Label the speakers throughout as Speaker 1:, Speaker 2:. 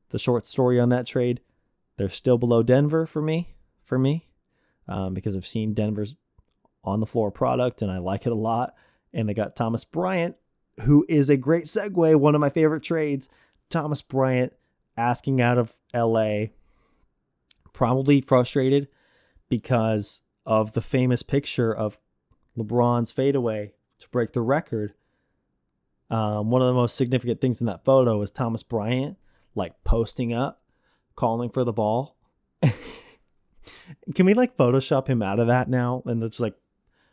Speaker 1: the short story on that trade, they're still below Denver for me, because I've seen Denver's on the floor product and I like it a lot. And they got Thomas Bryant, who is a great segue. One of my favorite trades. Thomas Bryant asking out of LA, probably frustrated because of the famous picture of LeBron's fadeaway to break the record. One of the most significant things in that photo is Thomas Bryant like posting up, calling for the ball. Can we like Photoshop him out of that now? And it's like,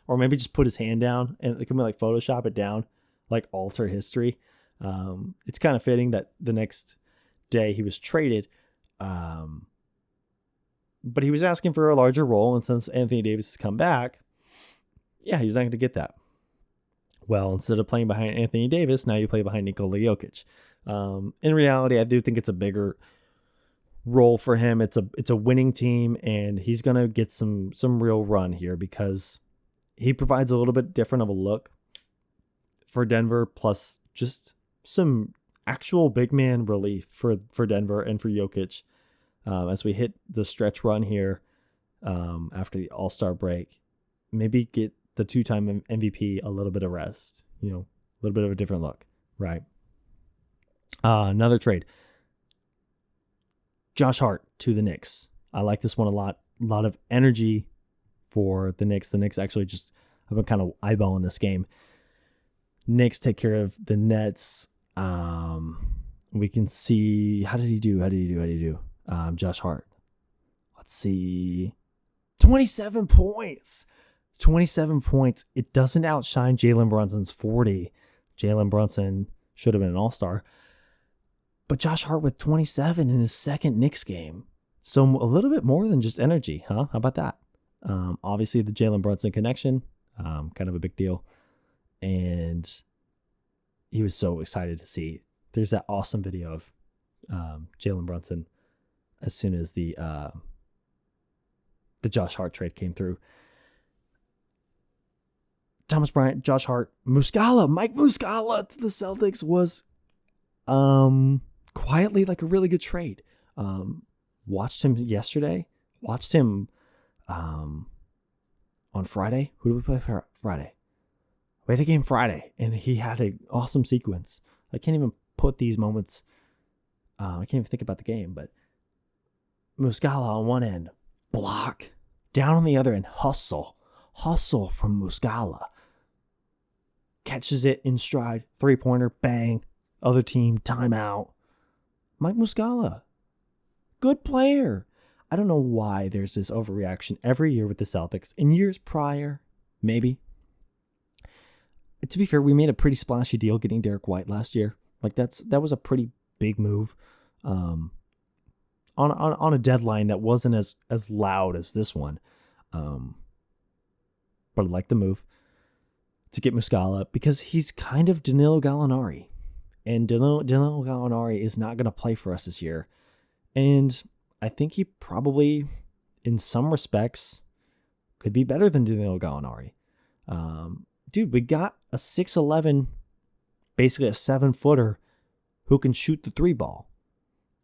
Speaker 1: or maybe just put his hand down and can we like Photoshop it down, like alter history? It's kind of fitting that the next day he was traded. But he was asking for a larger role. And since Anthony Davis has come back, yeah, he's not going to get that. Well, instead of playing behind Anthony Davis, now you play behind Nikola Jokic. In reality, I do think it's a bigger role for him. It's a winning team, and he's going to get some real run here because he provides a little bit different of a look for Denver, plus just some actual big man relief for Denver and for Jokic as we hit the stretch run here after the All-Star break. Maybe get the two-time MVP a little bit of rest, a little bit of a different look, right? Another trade. Josh Hart to the Knicks. I like this one a lot. A lot of energy for the Knicks. The Knicks actually just have been kind of eyeballing this game. Knicks take care of the Nets. We can see, how did he do? Josh Hart. Let's see. 27 points. 27 points. It doesn't outshine Jalen Brunson's 40. Jalen Brunson should have been an all-star. But Josh Hart with 27 in his second Knicks game. So a little bit more than just energy, huh? How about that? Obviously, the Jalen Brunson connection, kind of a big deal. And he was so excited to see. There's that awesome video of Jalen Brunson as soon as the Josh Hart trade came through. Thomas Bryant, Josh Hart, Muscala, Mike Muscala to the Celtics was quietly like a really good trade. Watched him yesterday. Watched him on Friday. Who did we play for Friday? We had a game Friday, and he had an awesome sequence. I can't even put these moments. I can't even think about the game, but Muscala on one end, block. Down on the other end, hustle from Muscala. Catches it in stride, 3-pointer, bang. Other team, timeout. Mike Muscala, good player. I don't know why there's this overreaction every year with the Celtics. In years prior, maybe. To be fair, we made a pretty splashy deal getting Derek White last year. Like that was a pretty big move. On a deadline that wasn't as loud as this one. But I like the move to get Muscala because he's kind of Danilo Gallinari. And Danilo Gallinari is not going to play for us this year. And I think he probably, in some respects, could be better than Danilo Gallinari. Dude, we got a 6'11", basically a 7-footer who can shoot the 3-ball.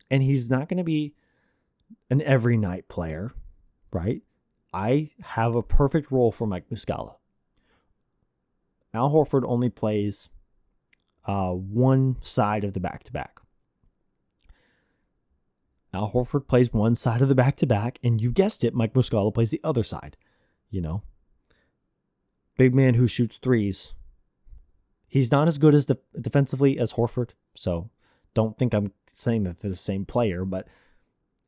Speaker 1: And he's not going to be an every night player, right? I have a perfect role for Mike Muscala. Al Horford only plays one side of the back-to-back. Al Horford plays one side of the back-to-back, and you guessed it, Mike Muscala plays the other side. Big man who shoots threes. He's not as good as defensively as Horford, so don't think I'm saying that they're the same player, but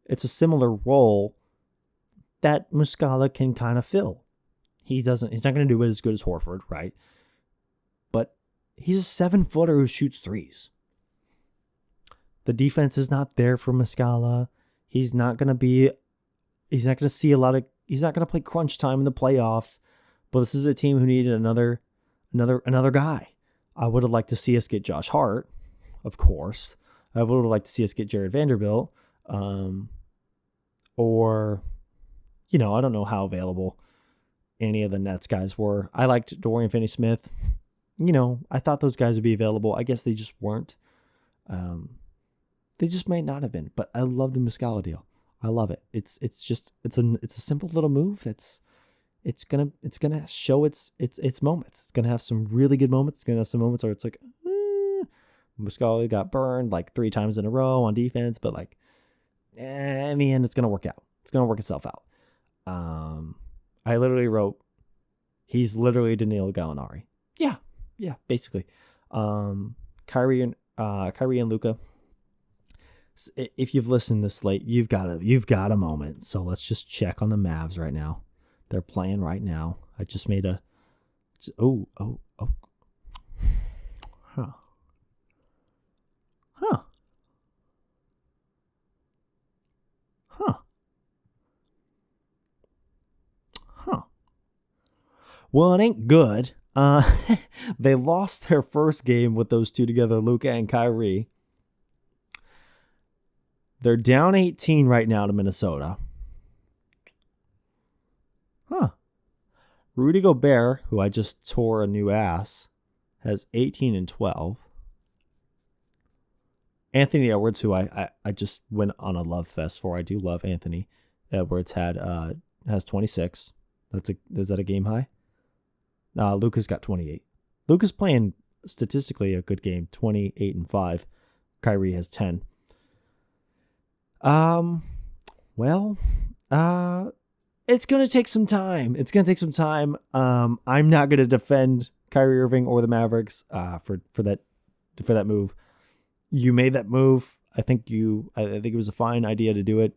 Speaker 1: it's a similar role that Muscala can kind of fill. He's not going to do it as good as Horford, right? But he's a 7-footer who shoots threes. The defense is not there for Muscala. He's not going to play crunch time in the playoffs. But this is a team who needed another guy. I would have liked to see us get Josh Hart, of course. I would have liked to see us get Jared Vanderbilt. Or, I don't know how available any of the Nets guys were. I liked Dorian Finney-Smith. I thought those guys would be available. I guess they just weren't. They just might not have been. But I love the Muscala deal. I love it. It's a simple little move it's gonna show its moments. It's gonna have some really good moments. It's gonna have some moments where it's like, Muscala got burned like 3 times in a row on defense, but like, in the end, it's gonna work out. It's gonna work itself out. I literally wrote, he's literally Danilo Gallinari. Yeah, basically. Kyrie and Luka. If you've listened this late, you've got a moment. So let's just check on the Mavs right now. They're playing right now. I just made a. Oh. Huh. Well, it ain't good. They lost their first game with those two together, Luka and Kyrie. They're down 18 right now to Minnesota. Rudy Gobert, who I just tore a new ass, has 18 and 12. Anthony Edwards, who I just went on a love fest for. I do love Anthony Edwards. Has 26. Is that a game high? Luka's got 28. Luka's playing statistically a good game, 28 and 5. Kyrie has 10. It's going to take some time. I'm not going to defend Kyrie Irving or the Mavericks for that move. You made that move. I think it was a fine idea to do it.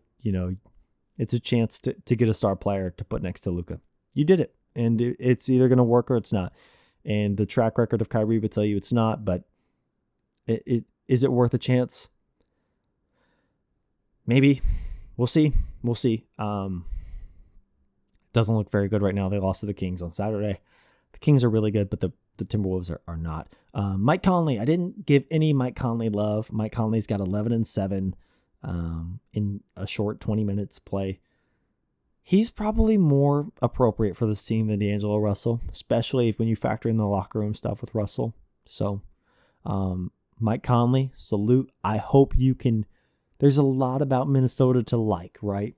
Speaker 1: It's a chance to get a star player to put next to Luka. You did it, and it's either going to work or it's not. And the track record of Kyrie would tell you it's not, but is it worth a chance? Maybe. We'll see. Doesn't look very good right now. They lost to the Kings on Saturday. The Kings are really good, but the Timberwolves are not. Mike Conley. I didn't give any Mike Conley love. Mike Conley's got 11 and 7 in a short 20 minutes play. He's probably more appropriate for this team than D'Angelo Russell, especially when you factor in the locker room stuff with Russell. So, Mike Conley, salute. I hope you can. There's a lot about Minnesota to like, right?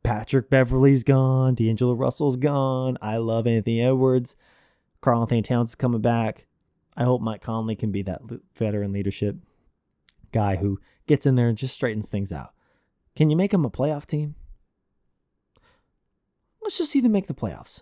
Speaker 1: Patrick Beverley's gone. D'Angelo Russell's gone. I love Anthony Edwards. Karl-Anthony Towns is coming back. I hope Mike Conley can be that veteran leadership guy who gets in there and just straightens things out. Can you make him a playoff team? Let's just see them make the playoffs.